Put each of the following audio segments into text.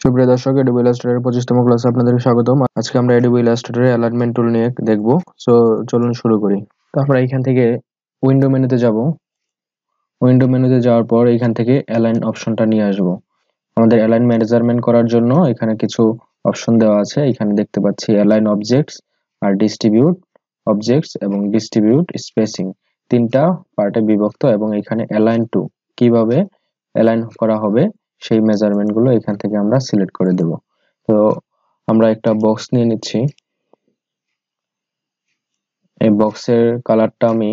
সুপ্রিয় দর্শক, এডোবি ইলাস্ট্রেটরের 25তম ক্লাসে আপনাদেরকে স্বাগতম। আজকে আমরা এডোবি ইলাস্ট্রেটরের অ্যালাইনমেন্ট টুল নিয়ে দেখব। সো চলুন শুরু করি। তো আমরা এখান থেকে উইন্ডো মেনুতে যাব। উইন্ডো মেনুতে যাওয়ার পর এখান থেকে অ্যালাইন অপশনটা নিয়ে আসব। আমাদের অ্যালাইন মেজারমেন্ট করার জন্য এখানে কিছু অপশন দেওয়া আছে। এখানে দেখতে পাচ্ছি অ্যালাইন অবজেক্টস আর ডিস্ট্রিবিউট অবজেক্টস এবং ডিস্ট্রিবিউট স্পেসিং, তিনটা পার্টে বিভক্ত। এবং এখানে অ্যালাইন টু কিভাবে অ্যালাইন করা হবে সেই মেজারমেন্ট গুলো এখান থেকে আমরা সিলেক্ট করে দেব। তো আমরা একটা বক্স নিয়ে নিচ্ছি। এই বক্সের কালারটা আমি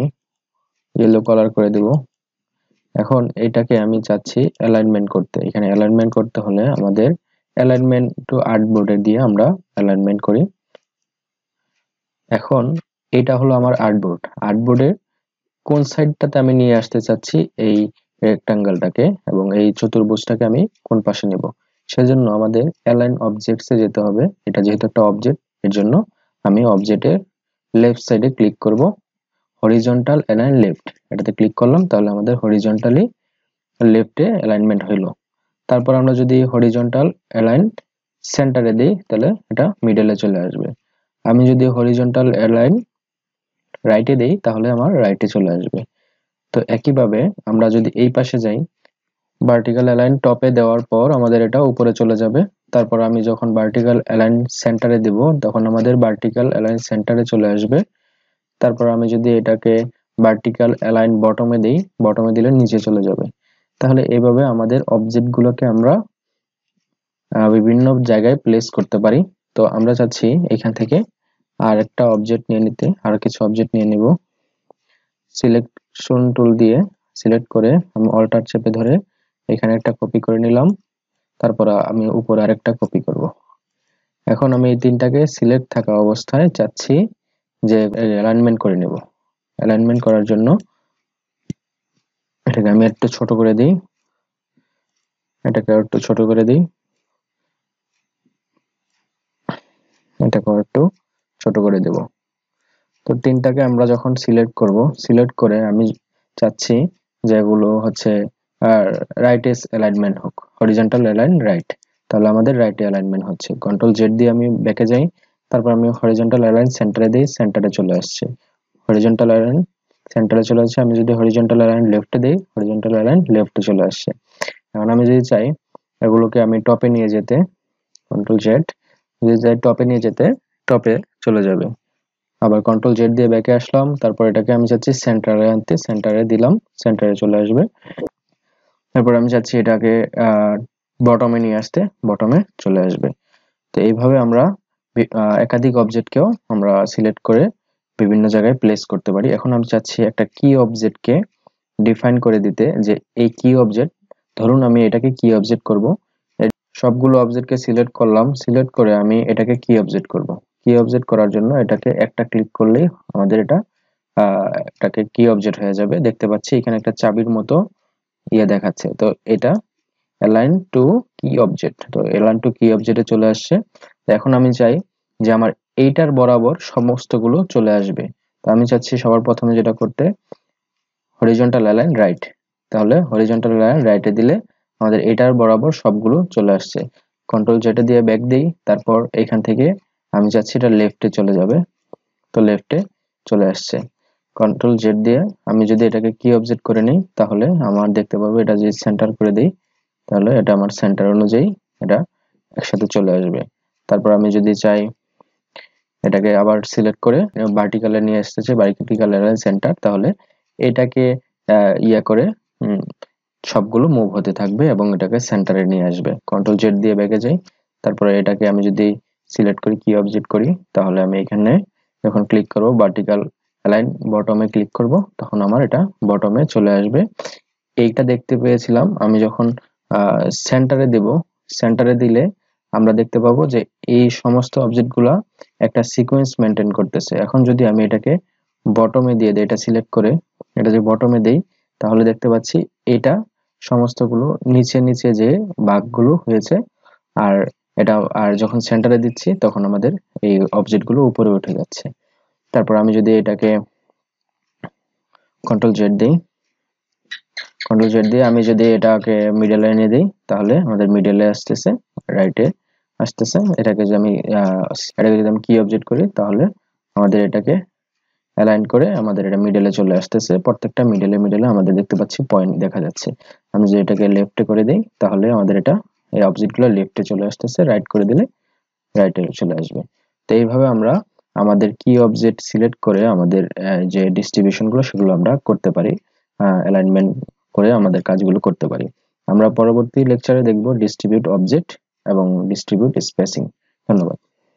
ইয়েলো কালার করে দেব। এখন এটাকে আমি চাচ্ছি অ্যালাইনমেন্ট করতে। এখানে অ্যালাইনমেন্ট করতে হলে আমাদের অ্যালাইনমেন্ট টু আর্টবোর্ডে দিয়ে আমরা অ্যালাইনমেন্ট করি। এখন এটা হলো আমার আর্টবোর্ড। আর্টবোর্ডের কোন সাইডটাতে আমি নিয়ে আসতে চাচ্ছি এই রেক্টাঙ্গেলটাকে এবং এই চতুর্ভুজটাকে আমি কোন পাশে নেব, সেজন্য আমাদের অ্যালাইন অবজেক্টসে যেতে হবে। এটা যেহেতু একটা অবজেক্ট, এর জন্য আমি অবজেক্টের লেফট সাইডে ক্লিক করব, হরিজন্টাল অ্যালাইন লেফট, এটাতে ক্লিক করলাম, তাহলে আমাদের হরিজন্টালি লেফটে অ্যালাইনমেন্ট হইলো। তারপর আমরা যদি হরিজন্টাল অ্যালাইন সেন্টারে দিই তাহলে এটা মিডলে চলে আসবে। আমি যদি হরিজন্টাল অ্যালাইন রাইটে দেই তাহলে আমার রাইটে চলে আসবে। তো একইভাবে আমরা যদি এই পাশে যাই, ভার্টিক্যাল অ্যালাইন টপে দেওয়ার পর আমাদের এটা উপরে চলে যাবে। তারপর আমি যখন ভার্টিক্যাল অ্যালাইন সেন্টারে দেব তখন আমাদের ভার্টিক্যাল অ্যালাইন সেন্টারে চলে আসবে। তারপর আমি যদি এটাকে ভার্টিক্যাল অ্যালাইন বটমে দেই, বটমে দিলে নিচে চলে যাবে। তাহলে এইভাবে আমাদের অবজেক্টগুলোকে আমরা বিভিন্ন জায়গায় প্লেস করতে পারি। তো আমরা চাচ্ছি এখান থেকে আর একটা অবজেক্ট নিয়ে নিতে, আর কিছু অবজেক্ট নিয়ে নিব। সিলেকশন টুল দিয়ে সিলেক্ট করে আমি অল্টার চেপে ধরে এখানে একটা কপি করে নিলাম। তারপর আমি উপরে আরেকটা কপি করব। এখন আমি এই তিনটাকে সিলেক্ট থাকা অবস্থায় চাচ্ছি যে অ্যালাইনমেন্ট করে নেব। অ্যালাইনমেন্ট করার জন্য এটাকে আমি একটু ছোট করে দিই, এটাকে একটু ছোট করে দিই, এটাকে একটু ছোট করে দেব। তো তিনটাকে আমরা যখন সিলেক্ট করব, সিলেক্ট করে আমি চাচ্ছি যেগুলো হচ্ছে রাইট অ্যালাইনমেন্ট হোক, হরিজন্টাল অ্যালাইন রাইট, তাহলে আমাদের রাইটে অ্যালাইনমেন্ট হচ্ছে। কন্ট্রোল জেড দিয়ে আমি ব্যাকে যাই, তারপর আমি হরিজন্টাল অ্যালাইন সেন্টারে দিই, সেন্টারে চলে আসছে। হরিজন্টাল অ্যালাইন সেন্টারে চলে আসছে। আমি যদি হরিজন্টাল অ্যালাইন লেফটে দিই, হরিজন্টাল অ্যালাইন লেফটে চলে আসছে। এখন আমি যদি চাই এগুলোকে আমি টপে নিয়ে যেতে, কন্ট্রোল জেড, যদি চাই টপে নিয়ে যেতে টপে চলে যাবে। আবার কন্ট্রোল জেড দিয়ে ব্যাকে আসলাম, তারপর এটাকে আমি চাচ্ছি সেন্টারে আনতে, সেন্টারে দিলাম, সেন্টারে চলে আসবে। তারপর আমি চাচ্ছি এটাকে বটমে নিয়ে আসতে, বটমে চলে আসবে। তো এইভাবে আমরা একাধিক অবজেক্টকেও আমরা সিলেক্ট করে বিভিন্ন জায়গায় প্লেস করতে পারি। এখন আমি চাচ্ছি একটা কি অবজেক্টকে ডিফাইন করে দিতে, যে এই কি অবজেক্ট, ধরুন আমি এটাকে কি অবজেক্ট করব। সবগুলো অবজেক্টকে সিলেক্ট করলাম, সিলেক্ট করে আমি এটাকে কি অবজেক্ট করব। কি অবজেক্ট করার জন্য এটাকে একটা ক্লিক করলেই আমাদের এটাকে কি অবজেক্ট হয়ে যাবে। দেখতে পাচ্ছি এখানে একটা চাবির মতো দেখাচ্ছে। তো এটা অ্যালাইন টু কি অবজেক্ট, তো অ্যালাইন টু কি অবজেক্টে চলে আসছে। এখন আমি চাই যে আমার এইটার বরাবর সমস্তগুলো চলে আসবে। তো আমি চাচ্ছি সবার প্রথমে যেটা করতে, হরিজন্টাল অ্যালাইন রাইট, তাহলে হরিজন্টাল অ্যালাইন রাইটে দিলে আমাদের এটার বরাবর সবগুলো চলে আসছে। কন্ট্রোল জেটে দিয়ে ব্যাক দেই, তারপর এখান থেকে আমি চাচ্ছি এটা লেফটে চলে যাবে, তো লেফটে চলে আসছে। কন্ট্রোল জেড দিয়ে আমি যদি এটাকে কি অবজেক্ট করে নিই তাহলে আমার দেখতে পাবো এটা যদি সেন্টার করে দিই তাহলে এটা আমার সেন্টার অনুযায়ী এটা একসাথে চলে আসবে। তারপর আমি যদি চাই এটাকে আবার সিলেক্ট করে ভার্টিক্যালে নিয়ে এসেছে, ভার্টিক্যাল অ্যালাইন সেন্টার, তাহলে এটাকে করে সবগুলো মুভ হতে থাকবে এবং এটাকে সেন্টারে নিয়ে আসবে। কন্ট্রোল জেড দিয়ে ব্যাকে যাই, তারপরে এটাকে আমি যদি সিলেক্ট করি কি অবজেক্ট করি, তাহলে আমি এখানে যখন ক্লিক করব ভার্টিক্যাল অ্যালাইন বটমে ক্লিক করব, তখন আমার এটা বটমে চলে আসবে। এইটা দেখতে পেয়েছিলাম আমি যখন সেন্টারে দেব, সেন্টারে দিলে আমরা দেখতে পাবো যে এই সমস্ত অবজেক্টগুলা একটা সিকোয়েন্স মেনটেন করতেছে। এখন যদি আমি এটাকে বটমে দিয়ে দিই, এটা সিলেক্ট করে এটা যদি বটমে দেই তাহলে দেখতে পাচ্ছি এটা সমস্তগুলো নিচে নিচে যে ভাগগুলো হয়েছে, আর এটা আর যখন সেন্টারে দিচ্ছি তখন আমাদের এই অবজেক্টগুলো উপরে উঠে যাচ্ছে। তারপর আমি যদি এটাকে কন্ট্রোল জেড দিই, কন্ট্রোল জেড দিয়ে আমি যদি এটাকে মিডলে এনে দিই তাহলে আমাদের মিডলে আসতেছে, রাইটে আসতেছে। এটাকে যদি আমি কি অবজেক্ট করি তাহলে আমাদের এটাকে অ্যালাইন করে আমাদের এটা মিডলে চলে আসতেছে। প্রত্যেকটা মিডলে আমাদের দেখতে পাচ্ছি পয়েন্ট দেখা যাচ্ছে। আমি যদি এটাকে লেফটে করে দিই তাহলে আমাদের এটা এই অবজেক্টগুলো লেফটে চলে আসতেছে, রাইট করে দিলে রাইটে চলে আসবে। তো এইভাবে আমরা আমাদের কি অবজেক্ট সিলেক্ট করে আমাদের যে ডিস্ট্রিবিউশন গুলো সেগুলো আমরা করতে পারি, অ্যালাইনমেন্ট করে আমাদের কাজগুলো করতে পারি। আমরা পরবর্তী লেকচারে দেখব ডিস্ট্রিবিউট অবজেক্ট এবং ডিস্ট্রিবিউট স্পেসিং। ধন্যবাদ।